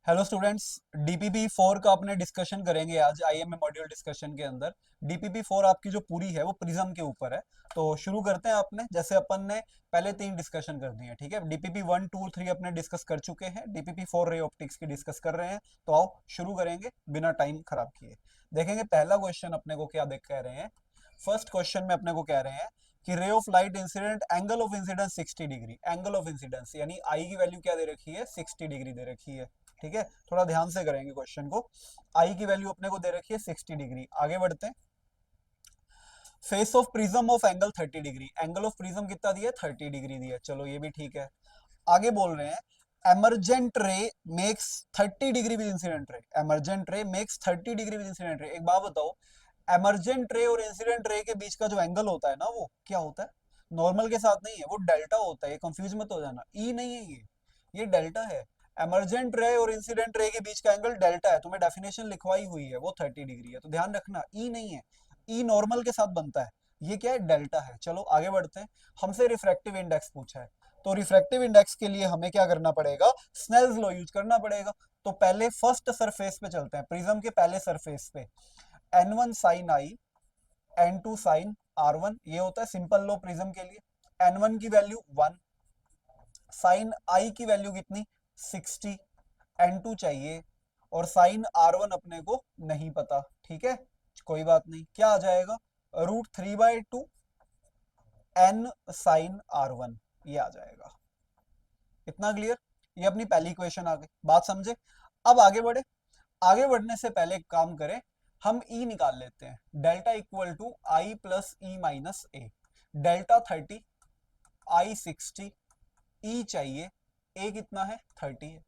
Hello students. DPP 4 का अपने discussion करेंगे आज आईएमए मॉड्यूल डिस्कशन के अंदर। डीपीपी 4 आपकी जो पूरी है वो प्रिज्म के ऊपर है। तो शुरू करते हैं अपने, जैसे अपन ने पहले 3 डिस्कशन कर दिए हैं, ठीक है। डीपीपी 1 2 3 अपने डिस्कस कर चुके हैं, डीपीपी 4 रे ऑप्टिक्स की डिस्कस कर रहे हैं। तो आओ शुरू करेंगे बिना टाइम खराब किए। देखेंगे पहला क्वेश्चन अपने को क्या देख कह रहे हैं। फर्स्ट क्वेश्चन में अपने को कह रहे हैं कि ray of light incident angle of incidence 60 degree. Angle of incidence यानी आई की वैल्यू क्या दे रखी है, 60 डिग्री दे रखी है, ठीक है। थोड़ा ध्यान से करेंगे क्वेश्चन को। आई की वैल्यू अपने को दे रखी है 60 डिग्री। आगे बढ़ते हैं। Face of prism of angle 30 degree. Angle of prism कितना दिया है, 30 डिग्री दिया है। चलो ये भी ठीक है। आगे बोल रहे हैं emergent ray makes 30 degree with incident ray. Emergent ray makes 30 degree with incident ray. एक बात बताओ, एमरजेंट रे और इंसिडेंट रे के बीच का जो एंगल होता है ना, वो क्या होता है? नॉर्मल के साथ नहीं है, वो डेल्टा होता है। ये कंफ्यूज मत हो जाना, ई नहीं है ये डेल्टा है। एमरजेंट रे और इंसिडेंट रे के बीच का एंगल डेल्टा है। तुम्हें डेफिनेशन लिखवाई हुई है, वो 30 डिग्री है। तो ध्यान रखना, ई नहीं है। ई नॉर्मल के साथ बनता है, ये क्या है, डेल्टा है। चलो आगे बढ़ते हैं। हमसे रिफ्रैक्टिव इंडेक्स पूछा है, तो रिफ्रैक्टिव इंडेक्स के लिए हमें क्या करना पड़ेगा, स्नेल्स लॉ यूज करना पड़ेगा। तो पहले फर्स्ट सरफेस पे चलते हैं, प्रिज्म के पहले सरफेस पे। n1 साइन आई, n2 साइन r1, ये होता है सिंपल लॉ प्रिज्म के लिए। n1 की वैल्यू 1, साइन आई की वैल्यू कितनी, 60, n2 चाहिए, और साइन r1 अपने को नहीं पता, ठीक है। कोई बात नहीं, क्या आ जाएगा, √3/2 n साइन r1, ये आ जाएगा। इतना क्लियर? ये अपनी पहली इक्वेशन आ गई, बात समझे। अब आगे बढ़े। आगे बढ़ने से पहले एक काम करें, हम ई निकाल लेते हैं। Delta equal to I plus E minus A. Delta 30, I 60, E चाहिए, ए कितना है, 30 है।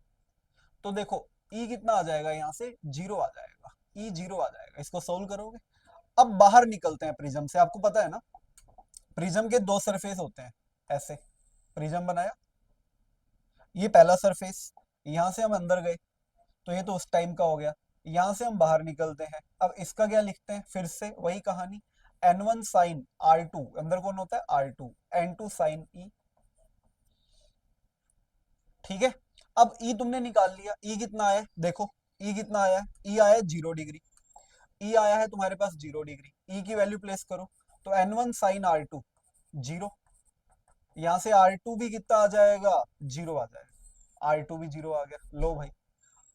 तो देखो ई कितना आ जाएगा, यहां से 0 आ जाएगा, ई 0 आ जाएगा। इसको सोल्व करोगे। अब बाहर निकलते हैं प्रिज्म से। आपको पता है ना, प्रिज्म के दो सरफेस होते हैं। ऐसे प्रिज्म बनाया, ये पहला सरफेस, यहां से हम अंदर गए, तो ये तो उस टाइम का हो गया। यहां से हम बाहर निकलते हैं, अब इसका क्या लिखते हैं, फिर से वही कहानी। n1 साइन r2, अंदर कौन होता है, r2, n2 साइन e, ठीक है। अब e तुमने निकाल लिया, e कितना आया देखो, e कितना आया, e आया 0 डिग्री। e आया है तुम्हारे पास 0 डिग्री, e की वैल्यू प्लेस करो। तो n1 साइन r2 0, यहां से r2 भी कितना आ जाएगा, 0 आ जाएगा। r2 भी 0 आ गया, लो भाई,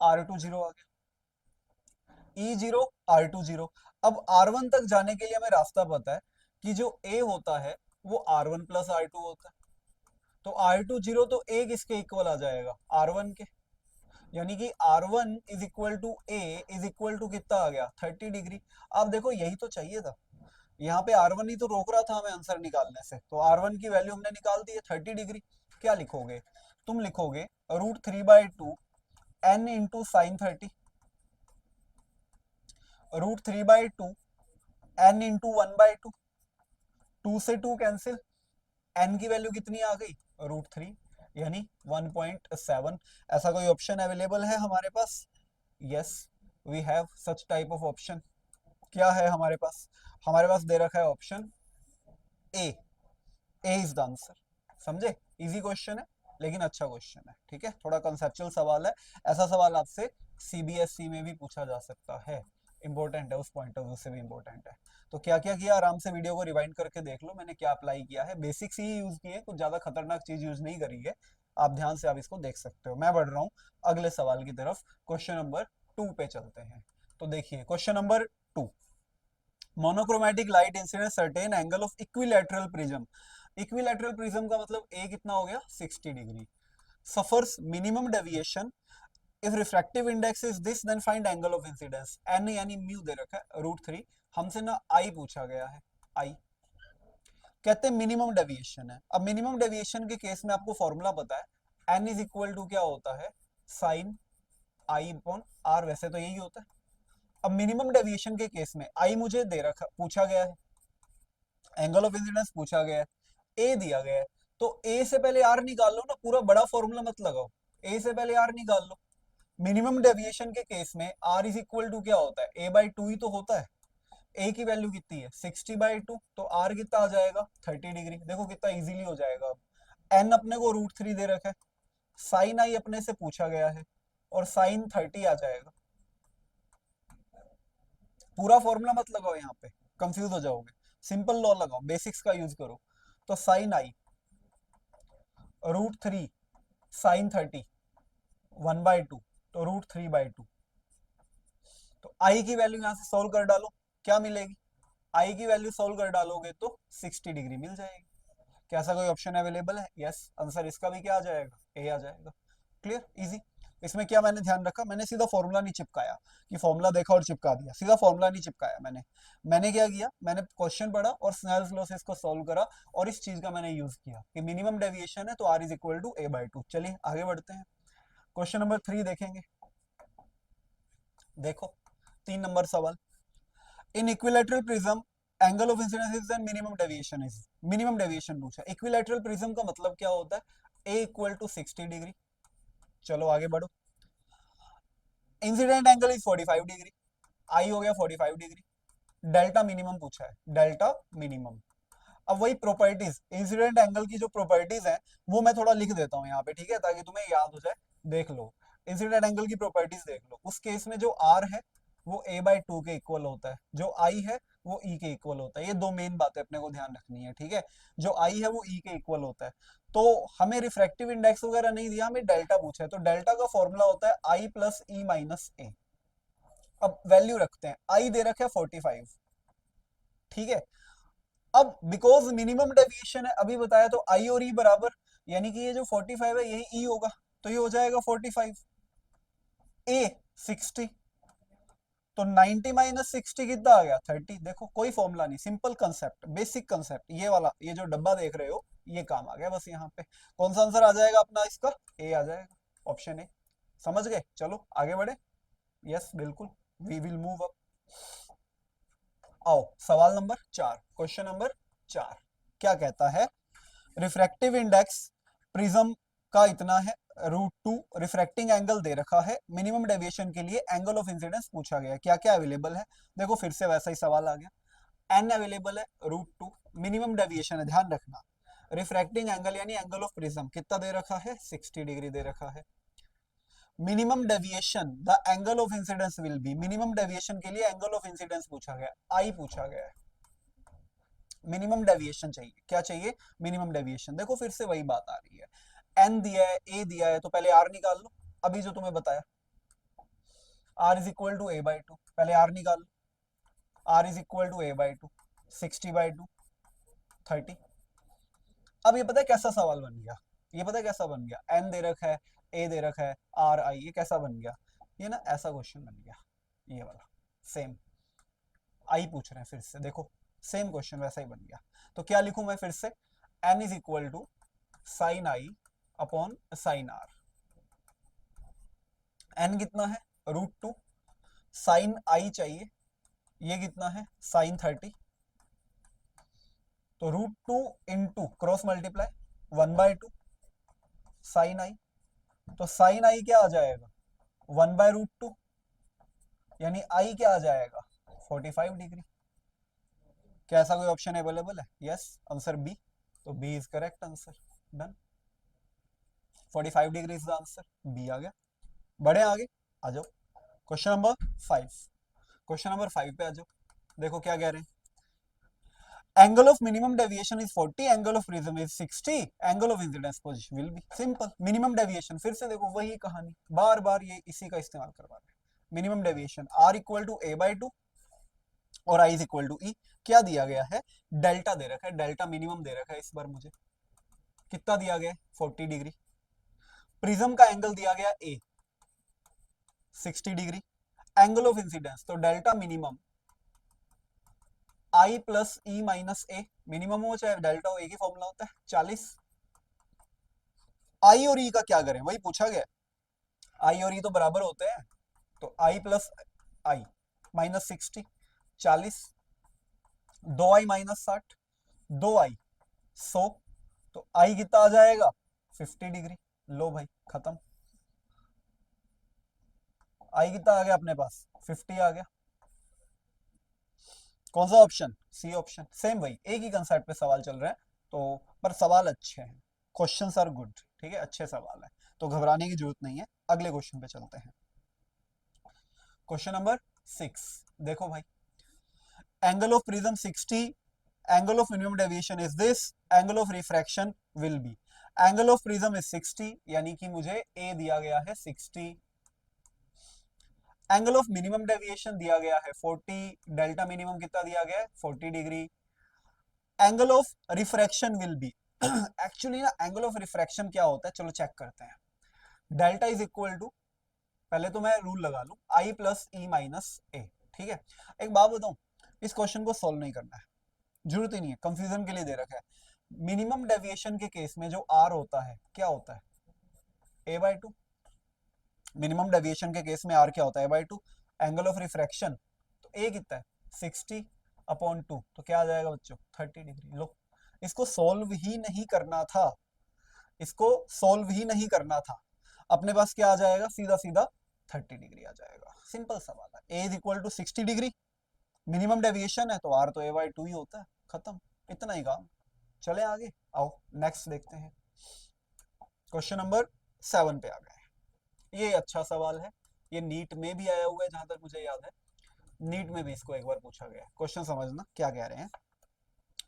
r2 0 आ गया, ई 0, r2 0। अब r1 तक जाने के लिए हमें रास्ता पता है कि जो a होता है वो r1 प्लस r2 होता है। तो r2 0 तो a किसके इक्वल आ जाएगा, r1 के। यानी कि r1 is equal to a is equal to कितना आ गया, 30 डिग्री। अब देखो यही तो चाहिए था, यहाँ पे r1 ही तो रोक रहा था हमें आंसर निकालने से। तो r1 की वैल्यू हमने निकाल दी है 30 डिग्री। क्या लिखोगे, तुम लिखोगे √3/2 n into sine 30, √3/2 n into 1/2, 2 से 2 कैंसिल, n की वैल्यू कितनी आ गई, √3, यानी 1.7। ऐसा कोई ऑप्शन अवेलेबल है हमारे पास? Yes, we have such type of option. क्या है हमारे पास? हमारे पास दे रखा है option A. A is the answer. समझे, इजी क्वेश्चन है लेकिन अच्छा क्वेश्चन है, ठीक है। थोड़ा कंसेप्चुअल सवाल है, ऐसा सवाल आपसे सीबीएसई में भी पूछा जा सकता है। इंपॉर्टेंट है, उस पॉइंट ऑफ व्यू से भी इंपॉर्टेंट है। तो क्या क्या किया, आराम से वीडियो को रिवाइंड करके देख लो, मैंने क्या अप्लाई किया है। बेसिक्स ही यूज किए, कुछ ज्यादा खतरनाक चीज यूज नहीं करी है। आप ध्यान से आप इसको देख सकते हो। मैं बढ़ रहा हूँ अगले सवाल की तरफ। क्वेश्चन नंबर 2 पे चलते हैं। तो देखिए question number 2, monochromatic light incident certain angle of equilateral prism. Equilateral prism का मतलब ए कितना हो गया, 60 degree. Suffers minimum deviation if refractive index is this then find angle of incidence. N यानी म्यू दे रखा है, √3। हमसे ना आई पूछा गया है, आई कहते हैं मिनिमम डेविएशन है। अब मिनिमम डेविएशन के केस में आपको फॉर्मूला पता है, एन इज इक्वल टू क्या होता है, साइन आई अपॉन आर। वैसे तो यही होता है। अब मिनिमम डेविएशन के केस में आई मुझे दे रखा, पूछा गया है, एंगल ऑफ इंसिडेंस पूछा गया है, ए दिया गया है। तो ए से पहले आर निकाल लो ना, पूरा बड़ा फॉर्मूला मत लगाओ, ए से पहले आर निकाल लो। मिनिमम डेविएशन के केस में आर इज इक्वल टू क्या होता है, a/2 ही तो होता है। ए की वैल्यू कितनी है, 60/2, तो आर कितना आ जाएगा, 30 डिग्री। देखो कितना इजीली हो जाएगा। अब एन अपने को √3 दे रखा है, साइन आई अपने से पूछा गया है, और साइन 30 आ जाएगा। पूरा फॉर्मूला मत लगाओ यहाँ पे, कंफ्यूज हो जाओगे। सिंपल लॉ लगाओ, बेसिक्स का यूज करो। तो साइन आई √3 साइन 30 1/2, तो √3/2। तो आई की वैल्यू यहां से सोल्व कर डालो, क्या मिलेगी? आई की वैल्यू सोल्व कर डालोगे तो 60 डिग्री मिल जाएगी। क्या ऐसा कोई ऑप्शन अवेलेबल है? यस, आंसर इसका भी क्या आ जाएगा? ए आ जाएगा। Clear, easy. इसमें क्या मैंने ध्यान रखा, मैंने सीधा फॉर्मूला नहीं चिपकाया कि फॉर्मूला देखा और चिपका दिया, सीधा फॉर्मूला नहीं चिपकाया मैंने क्या किया, मैंने क्वेश्चन पढ़ा और स्नेल्स लॉ से इसको सॉल्व करा, और इस चीज का मैंने यूज किया कि मिनिमम डेविएशन है तो r is equal to a/2। चलिए आगे बढ़ते हैं, क्वेश्चन नंबर 3 देखेंगे। देखो 3 नंबर सवाल, in equilateral prism angle of incidence is and minimum deviation is, minimum deviation पूछा। इक्विलैटरल प्रिज्म का मतलब क्या होता है? a equal to 60 degree. चलो आगे बढ़ो। Incident angle is 45 degree, I हो गया 45 डिग्री। डेल्टा मिनिमम पूछा है, डेल्टा मिनिमम। अब वही प्रॉपर्टीज, इंसिडेंट एंगल की जो प्रॉपर्टीज है वो मैं थोड़ा लिख देता हूँ यहाँ पे, ठीक है, ताकि तुम्हें याद हो जाए। देख लो, इंसिडेंट एंगल की प्रॉपर्टीज देख लो। उस केस में जो आर है वो a/2 के इक्वल होता है, जो आई है वो ई के इक्वल होता है। ये दो मेन बातें अपने को ध्यान रखनी है, ठीक है। जो आई है वो ई के इक्वल होता है। तो हमें रिफ्रैक्टिव इंडेक्स वगैरह नहीं दिया, हमें डेल्टा पूछा है, तो डेल्टा का फॉर्मूला होता है आई प्लस ई माइनस ए। अब वैल्यू रखते हैं, आई दे रखा है 45, ठीक है। अब बिकॉज मिनिमम डेविएशन है, अभी बताया, तो आई और ई बराबर, यानी कि ये जो 45 है यही ई होगा, तो ये हो जाएगा 45। ए 60, तो 90 माइनस 60 कितना आ गया? 30। देखो कोई फॉर्मूला नहीं, सिंपल कंसेप्ट, बेसिक कंसेप्ट, ये वाला, ये जो डब्बा देख रहे हो ये काम आ गया बस। यहाँ पे कौन सा आंसर आ जाएगा अपना? इसका ए आ जाएगा, ऑप्शन ए। समझ गए? चलो आगे बढ़े। यस बिल्कुल, वी विल मूव अप। आओ सवाल नंबर 4, क्वेश्चन नंबर 4 क्या कहता है? रिफ्रैक्टिव इंडेक्स प्रिज्म का इतना है √2, रिफ्रैक्टिंग एंगल दे रखा है, मिनिमम डेविएशन के लिए एंगल ऑफ इंसिडेंस पूछा गया है। क्या क्या अवेलेबल है? देखो फिर से वैसा ही सवाल आ गया। एन अवेलेबल है, √2 मिनिमम डेविएशन है, ध्यान रखना। रिफ्रैक्टिंग एंगल यानी एंगल ऑफ प्रिज्म कितना दे रखा है? 60 डिग्री दे रखा है। Minimum deviation the angle of incidence will be, minimum deviation के लिए एंगल ऑफ इंसिडेंस पूछा गया, आई पूछा गया है। मिनिमम डेविएशन चाहिए, क्या चाहिए? Minimum deviation. देखो फिर से वही बात आ रही है, एन दिया है, ए दिया है, तो पहले आर निकाल लो। अभी जो तुम्हें बताया, are is equal to a/2, पहले आर निकाल लो। R is equal to a/2, 60/2 30। अब ये पता है कैसा सवाल बन गया? ये पता है कैसा बन गया? एन दे रखा है, ए दे रखा है, आर आई, ये कैसा बन गया? ये ना ऐसा क्वेश्चन बन गया, ये वाला सेम। आई पूछ रहे हैं फिर से, देखो सेम क्वेश्चन वैसा ही बन गया। तो क्या लिखूं मैं फिर से? N is equal to sine I upon sine R. N कितना है? √2, साइन आई चाहिए, ये कितना है? साइन 30, तो √2 इंटू क्रॉस मल्टीप्लाई 1/2 साइन आई, तो साइन आई क्या आ जाएगा? 1/√2, यानी आई क्या आ जाएगा? 45 डिग्री। क्या ऐसा कोई ऑप्शन अवेलेबल है? यस, आंसर बी, तो B is correct answer. Done, 45 degree is the answer, B आ गया। बढ़े आगे, आ जाओ क्वेश्चन नंबर 5। क्वेश्चन नंबर 5 पे आ जाओ। देखो क्या कह रहे हैं, angle of minimum deviation is 40, angle of prism is 60, angle of incidence position will be. Simple, minimum deviation, फिर से देखो वही कहानी, बार बार ये इसी का इस्तेमाल करवा रहे हैं। Minimum deviation R equal to a/2 और I is equal to E. क्या दिया गया है? डेल्टा दे रखा है, डेल्टा मिनिमम दे रखा है इस बार मुझे। कितना दिया गया है? 40 डिग्री। प्रिज्म का एंगल दिया गया ए 60 डिग्री। एंगल ऑफ इंसिडेंस, तो delta minimum I plus E minus A, minimum हो चाहे डेल्टा हो, एक ही फॉर्मूला होता है, 40। आई और ई का क्या करें? वही पूछा गया, आई और ई तो बराबर होते हैं, तो आई प्लस आई माइनस 60, 40, 2i माइनस 60, 2i 100, तो आई कितना आ जाएगा? 50 डिग्री। लो भाई खत्म, आई कितना आ गया अपने पास? 50 आ गया। कौन सा ऑप्शन? C option. सेम वही, एक ही कंसेप्ट पे सवाल चल रहे हैं, तो पर सवाल अच्छे हैं, क्वेश्चंस आर गुड, ठीक है, अच्छे सवाल है, तो घबराने की जरूरत नहीं है। अगले क्वेश्चन पे चलते हैं। क्वेश्चन नंबर 6 देखो भाई, angle of prism 60, angle of minimum deviation is this, angle of refraction will be. Angle of prism is 60, यानी कि मुझे ए दिया गया है 60, एंगल ऑफ मिनिमम डेविएशन दिया गया है 40, डेल्टा मिनिमम कितना दिया गया है 40 degree. Angle of refraction will be, actually ना एंगल ऑफ रिफ्रैक्शन क्या होता है, चलो चेक करते हैं। डेल्टा इज इक्वल टू, पहले तो मैं रूल लगा लूं, आई प्लस ई माइनस ए, ठीक है। एक बात बताऊं, इस क्वेश्चन को सॉल्व नहीं करना है, जरूरत ही नहीं है, कंफ्यूजन के लिए दे रखा है। मिनिमम डेविएशन के केस में जो आर होता है क्या होता है, A by two. Minimum deviation के केस में आर क्या होता है, A by two. Angle of refraction तो ए कितना है 60 अपॉन 2, तो क्या आ जाएगा बच्चों 30 डिग्री। लो, इसको सॉल्व ही नहीं करना था, इसको सॉल्व ही नहीं करना था, अपने पास क्या आ जाएगा, सीधा सीधा 30 डिग्री आ जाएगा। सिंपल सवाल है, A is equal to 60 degree, minimum deviation है तो आर तो ए बाई टू ही होता है, खत्म, इतना ही काम। चले आगे, आओ नेक्स्ट देखते हैं। क्वेश्चन नंबर 7 पे आ गए। ये अच्छा सवाल है, ये नीट में भी आया हुआ है जहां तक मुझे याद है, नीट में भी इसको एक बार पूछा गया है। क्वेश्चन समझना क्या कह रहे हैं,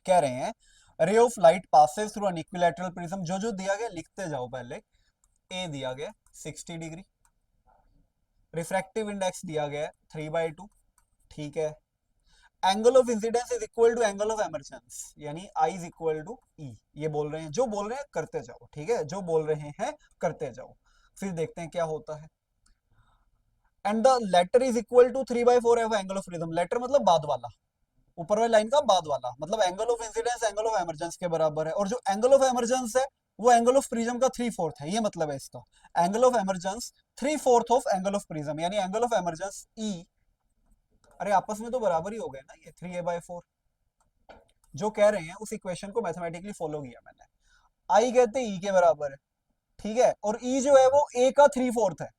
कह रहे हैं ray of light passes through an equilateral prism, जो जो दिया गया लिखते जाओ पहले। ए दिया गया 60 डिग्री, रिफ्रैक्टिव इंडेक्स दिया गया 3/2, ठीक है। Angle of incidence is equal to angle of emergence, यानी I is equal to E. ये बोल रहे हैं, जो बोल रहे हैं करते जाओ, ठीक है, जो बोल रहे हैं करते जाओ। फिर देखते हैं क्या होता है। And the latter is equal to 3/4 of angle of prism, latter मतलब बाद वाला, ऊपर वाली लाइन का बाद वाला, मतलब angle of incidence angle of emergence के बराबर है, और जो एंगल ऑफ एमर्जेंस है वो एंगल ऑफ प्रिज्म का 3/4 है, ये मतलब है इसका। Angle of emergence 3/4 of angle of prism, यानी एंगल ऑफ एमर्जेंस ई। अरे आपस में तो बराबर ही हो गए ना, ये 3a/4। जो कह रहे हैं उस इक्वेशन को मैथमेटिकली फॉलो किया मैंने। आई कहते हैं ई के बराबर है, ठीक है, और ई जो है वो ए का 3/4 है,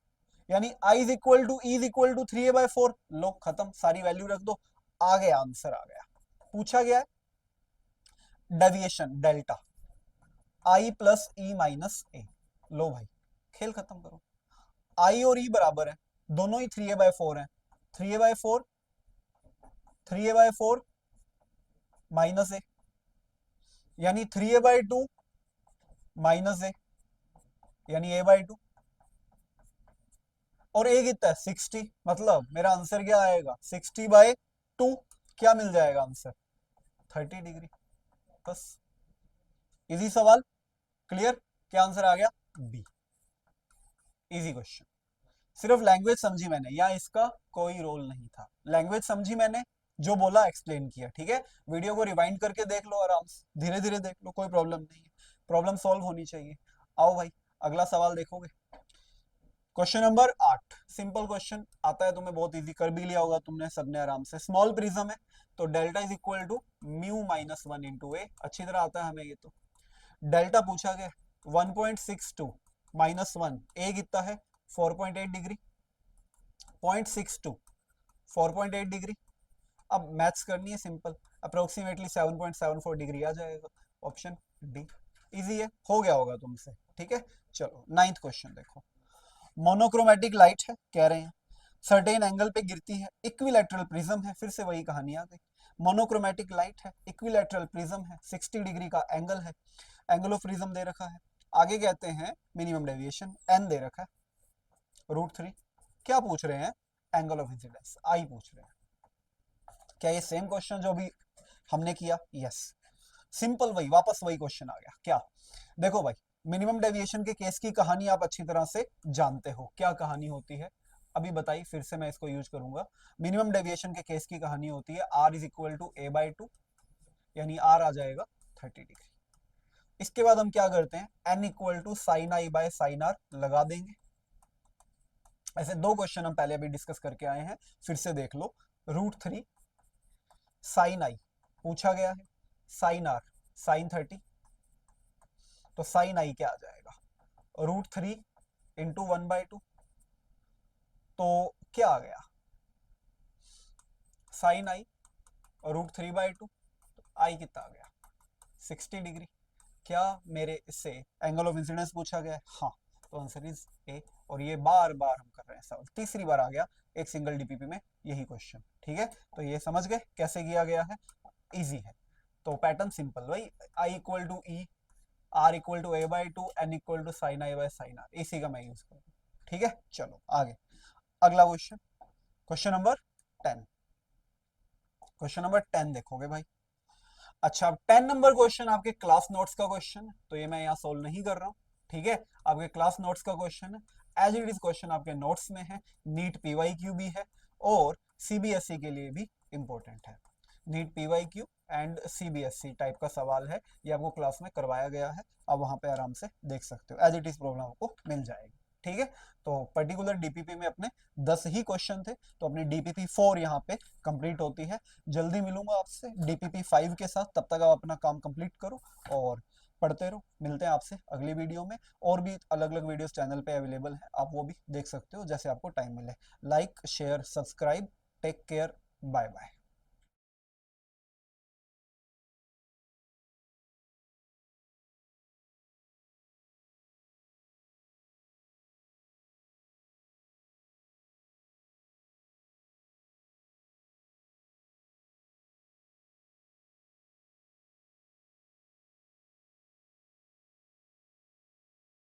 यानी I is equal to E is equal to 3a/4। लो खत्म, सारी वैल्यू रख दो, आ गया आंसर, आ गया। पूछा गया है डेविएशन डेल्टा, आई प्लस ई माइनस ए। लो भाई खेल खत्म करो, आई और ई बराबर है, दोनों ही 3a/4 है, 3a/4, 3a/4 माइनस ए, यानी 3a/2 माइनस ए, यानी a/2, और ए कितना है 60, मतलब मेरा आंसर क्या आएगा 60/2, क्या मिल जाएगा आंसर 30 डिग्री। बस इजी सवाल, क्लियर, क्या आंसर आ गया बी। इजी क्वेश्चन, सिर्फ लैंग्वेज समझी मैंने, या इसका कोई रोल नहीं था, लैंग्वेज समझी मैंने, जो बोला एक्सप्लेन किया, ठीक है। वीडियो को रिवाइंड करके देख लो आराम से, धीरे धीरे देख लो, कोई प्रॉब्लम नहीं है, प्रॉब्लम सॉल्व होनी चाहिए। आओ भाई अगला सवाल देखोगे। क्वेश्चन नंबर 8, सिंपल क्वेश्चन आता है तुम्हें, बहुत इजी, कर भी लिया होगा तुमने सबने आराम से। स्मॉल प्रिज्म है तो delta is equal to mu minus 1 into A, अच्छी तरह आता है हमें ये तो। डेल्टा पूछा गया 1.62 माइनस 1, ए कितना है 4.8 डिग्री, 0.62 4.8 डिग्री। अब मैथ्स करनी है सिंपल, अप्रोक्सीमेटली 7.74 डिग्री आ जाएगा, ऑप्शन डी। इजी है, हो गया होगा तुमसे, ठीक है। चलो 9th क्वेश्चन देखो, मोनोक्रोमेटिक लाइट है, कह रहे हैं सर्टेन एंगल पे गिरती है, इक्विलैटरल प्रिज्म है, फिर से वही कहानी आ गई। मोनोक्रोमेटिक लाइट है, इक्विलैटरल प्रिज्म है, 60 डिग्री का एंगल है, एंगल ऑफ प्रिज्म दे रखा है, आगे कहते हैं मिनिमम डेविएशन एन दे रखा है √3। क्या पूछ रहे हैं, एंगल ऑफ इंसिडेंस आई पूछ रहे हैं। क्या ये सेम क्वेश्चन जो भी हमने किया, यस सिंपल वही, वापस वही क्वेश्चन आ गया। क्या देखो भाई, मिनिमम डेविएशन के केस की कहानी आप अच्छी तरह से जानते हो, क्या कहानी होती है अभी बताई, फिर से मैं इसको यूज करूंगा। मिनिमम डेविएशन के केस की कहानी होती है are is equal to a/2, यानी आर आ जाएगा 30 डिग्री। इसके बाद हम क्या करते हैं, N equal to sine I by sine R लगा देंगे। ऐसे दो क्वेश्चन हम पहले अभी डिस्कस करके आए हैं, फिर से देख लो। √3 साइन आई पूछा गया है, साइन आर साइन 30, तो साइन आई क्या आ जाएगा √3 इंटू 1/2, तो क्या आ गया साइन आई √3/2, आई कितना आ गया 60 डिग्री। क्या मेरे इससे एंगल ऑफ इंसिडेंस पूछा गया है, हाँ, तो आंसर इज ए। और ये बार बार हम कर रहे हैं सवाल, तीसरी बार आ गया एक सिंगल डीपीपी में यही क्वेश्चन। ठीक है, तो ये समझ गए कैसे किया गया है, इजी है। तो पैटर्न सिंपल भाई, I equal to E, R equal to A by two, N equal to sine I by sine R, इसी का मैं यूज करूँ। ठीक है, चलो आगे अगला question, question number 10। Question number 10 देखोगे भाई। अच्छा, 10 नंबर क्वेश्चन आपके क्लास नोट्स का क्वेश्चन है, तो ये मैं यहाँ सोल्व नहीं कर रहा हूँ। ठीक है, आपके क्लास नोट्स का क्वेश्चन है, एज इट इज क्वेश्चन आपके नोट्स में है, नीट पीवाईक्यू भी है और सीबीएसई के लिए भी इंपॉर्टेंट है। NEET PYQ and CBSE type का सवाल है, ये आपको क्लास में करवाया गया है, आप वहां पे आराम से देख सकते हो, एज इट इज प्रॉब्लम आपको मिल जाएगी। ठीक है, तो पर्टिकुलर डीपीपी में अपने 10 ही क्वेश्चन थे, तो अपनी डीपीपी 4 यहाँ पे कंप्लीट होती है। जल्दी मिलूंगा आपसे डीपीपी 5 के साथ, तब तक आप अपना काम कंप्लीट करो और पढ़ते रहो। मिलते हैं आपसे अगली वीडियो में, और भी अलग अलग वीडियोस चैनल पे अवेलेबल है, आप वो भी देख सकते हो जैसे आपको टाइम मिले। Like share subscribe, take care, bye bye.